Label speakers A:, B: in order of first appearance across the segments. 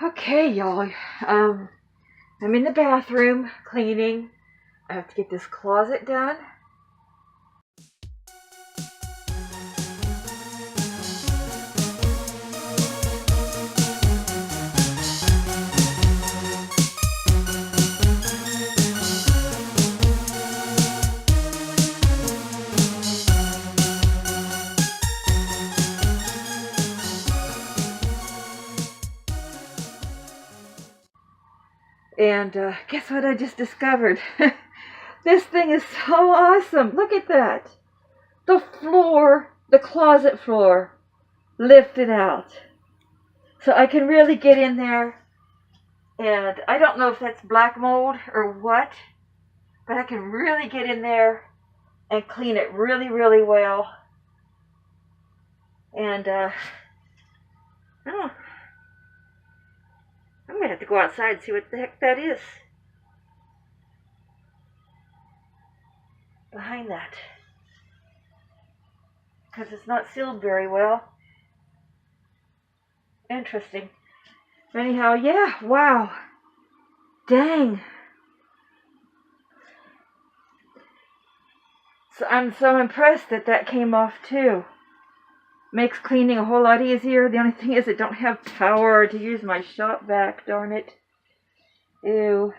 A: Okay, y'all. I'm in the bathroom cleaning. I have to get this closet done. And guess what I just discovered? This thing is so awesome. Look at that. The floor, the closet floor, lifted out. So I can really get in there. And I don't know if that's black mold or what, but I can really get in there and clean it really, really well. And oh, I'm going to have to go outside and see what the heck that is behind that. Because it's not sealed very well. Interesting. Anyhow, yeah, wow. Dang. So I'm so impressed that that came off too. Makes cleaning a whole lot easier. The only thing is I don't have power to use my shop vac, darn it. Ew.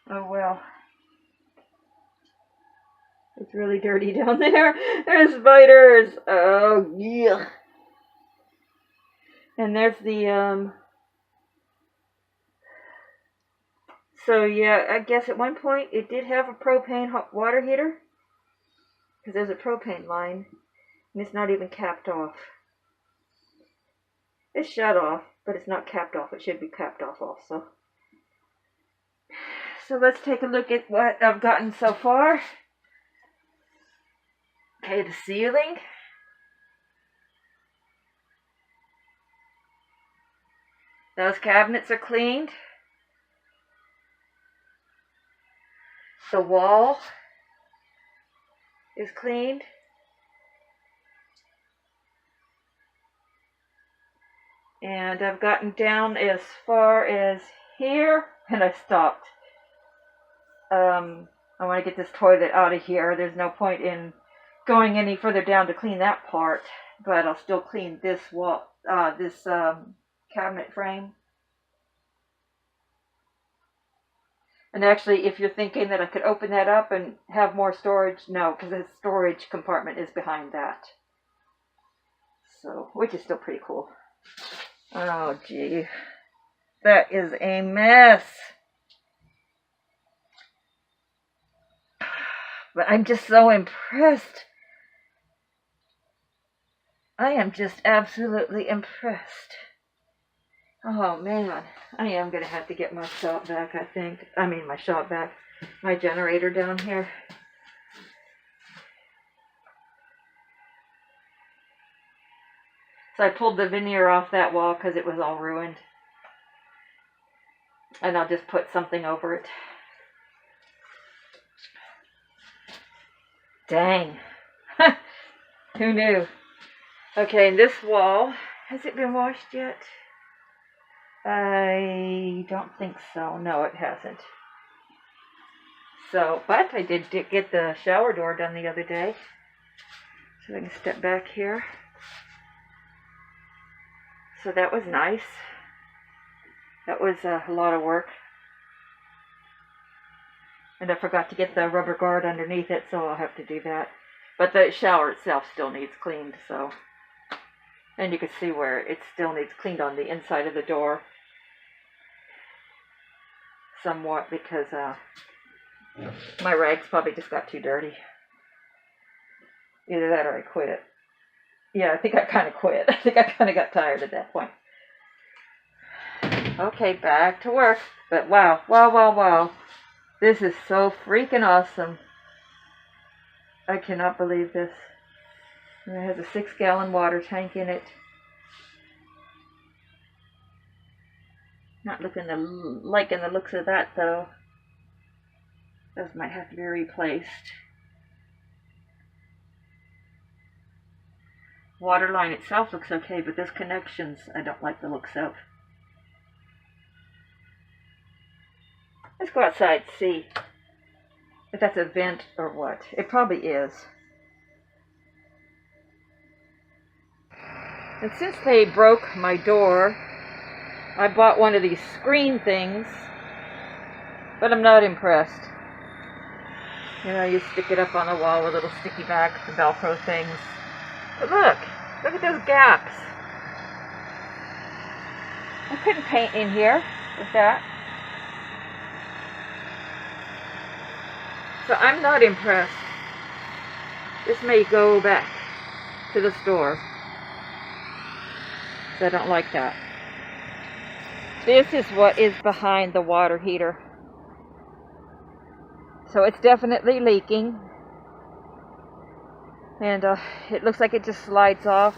A: Oh well. It's really dirty down there. There's spiders. Oh, yeah. And there's the, so yeah, I guess at one point it did have a propane hot water heater. Because there's a propane line. And it's not even capped off. It's shut off, but it's not capped off. It should be capped off also. So let's take a look at what I've gotten so far. Okay, the ceiling. Those cabinets are cleaned. The wall is cleaned. And I've gotten down as far as here, and I stopped. I want to get this toilet out of here. There's no point in going any further down to clean that part, but I'll still clean this wall, this cabinet frame. And actually, if you're thinking that I could open that up and have more storage, no, because the storage compartment is behind that. So, which is still pretty cool. Oh, gee. That is a mess. But I'm just so impressed. I am just absolutely impressed. Oh, man. I am going to have to get my shop back, I think. I mean, my shop back. My generator down here. So I pulled the veneer off that wall because it was all ruined. And I'll just put something over it. Dang. Who knew? Okay, and this wall, has it been washed yet? I don't think so. No, it hasn't. So, but I did get the shower door done the other day. So I can step back here. So that was nice. That was a lot of work. And I forgot to get the rubber guard underneath it, so I'll have to do that. But the shower itself still needs cleaned, so. And you can see where it still needs cleaned on the inside of the door. Somewhat, because my rags probably just got too dirty. Either that or I quit. Yeah, I think I kind of quit. I think I kind of got tired at that point. Okay, back to work. But wow, wow, wow, wow. This is so freaking awesome. I cannot believe this. And it has a 6-gallon water tank in it. Not liking the looks of that though. Those might have to be replaced. water line itself looks okay, but those connections I don't like the looks of. Let's go outside and see if that's a vent or what. It probably is. And since they broke my door, I bought one of these screen things, but I'm not impressed. You know, you stick it up on the wall with little sticky back, the Velcro things. But look at those gaps. I couldn't paint in here with that. So I'm not impressed. This may go back to the store. So I don't like that. This is what is behind the water heater. So it's definitely leaking. And it looks like it just slides off.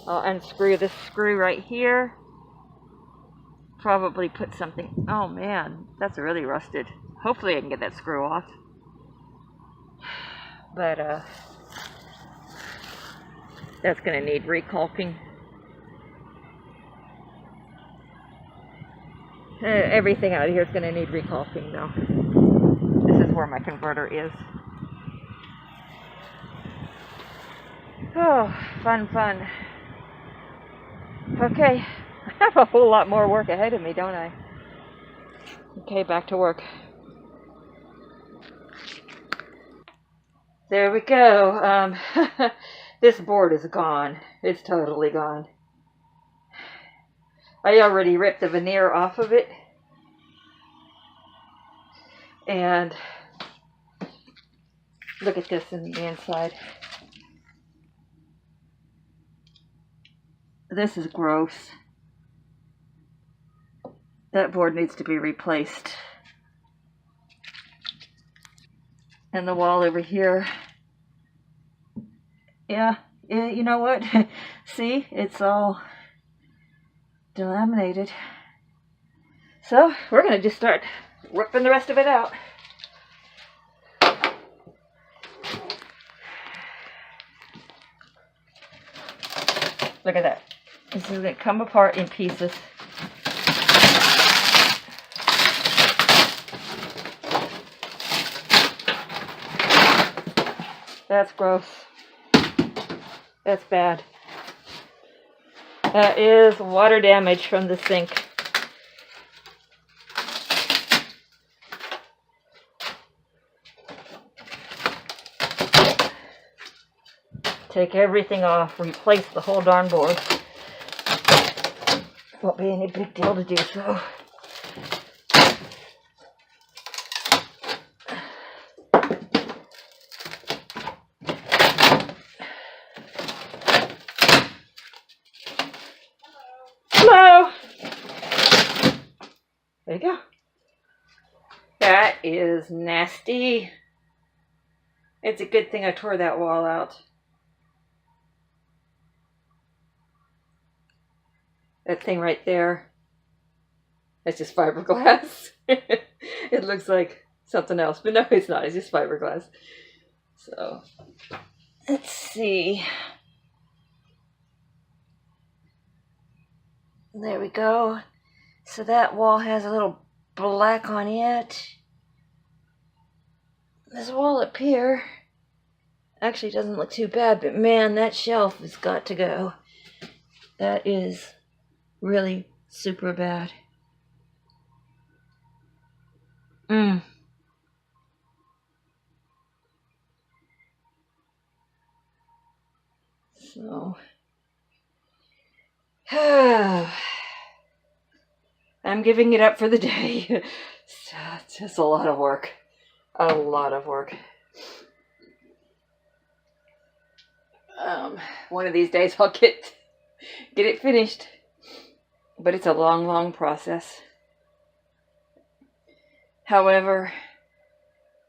A: I'll unscrew this screw right here. Probably put something... Oh man, that's really rusted. Hopefully I can get that screw off. But that's going to need recaulking. Everything out of here is going to need recaulking though. This is where my converter is. Oh, fun. Okay, I have a whole lot more work ahead of me, don't I? Okay, back to work. There we go. This board is gone. It's totally gone. I already ripped the veneer off of it. And look at this in the inside. This is gross. That board needs to be replaced. And the wall over here. Yeah, you know what? See, it's all delaminated. So we're going to just start ripping the rest of it out. Look at that. This is going to come apart in pieces. That's gross. That's bad. That is water damage from the sink. Take everything off, replace the whole darn board. Won't be any big deal to do so. Hello! There you go. That is nasty. It's a good thing I tore that wall out. That thing right there, that's just fiberglass. It looks like something else, but no, it's not. It's just fiberglass. So, let's see. There we go. So that wall has a little black on it. This wall up here actually doesn't look too bad, but man, that shelf has got to go. That is really super bad. So, I'm giving it up for the day. It's just a lot of work. A lot of work. One of these days I'll get it finished. But it's a long process. However,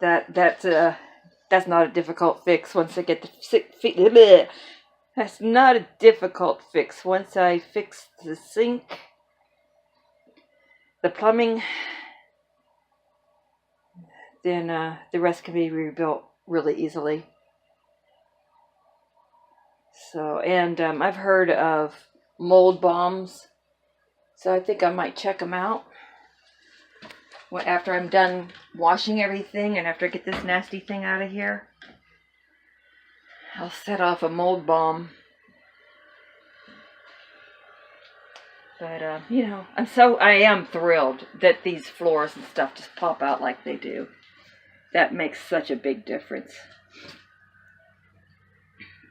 A: that's not a difficult fix once I get the That's not a difficult fix once I fix the sink, the plumbing. Then the rest can be rebuilt really easily. So, and I've heard of mold bombs, so I think I might check them out. Well, after I'm done washing everything and after I get this nasty thing out of here, I'll set off a mold bomb. But, you know, I am thrilled that these floors and stuff just pop out like they do. That makes such a big difference.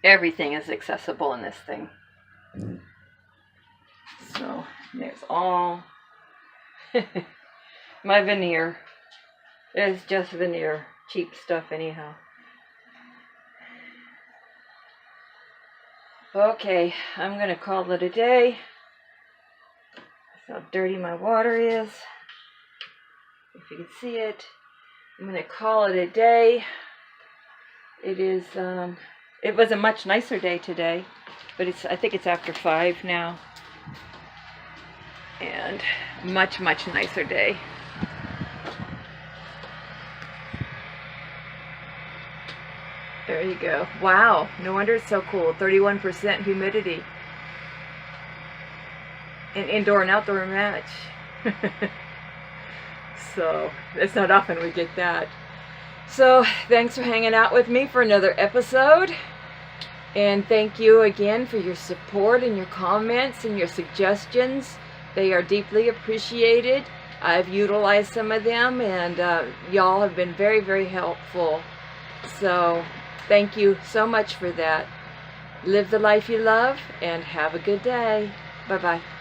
A: Everything is accessible in this thing. So, there's all my veneer. It's just veneer. Cheap stuff anyhow. Okay, I'm going to call it a day. That's how dirty my water is. If you can see it. I'm going to call it a day. It is, it was a much nicer day today, but I think it's after 5 now. And much nicer day. There you go. Wow, no wonder it's so cool. 31% humidity. An indoor and outdoor match. So, it's not often we get that. So, thanks for hanging out with me for another episode. And thank you again for your support and your comments and your suggestions. They are deeply appreciated. I've utilized some of them, and y'all have been very helpful. So, thank you so much for that. Live the life you love, and have a good day. Bye-bye.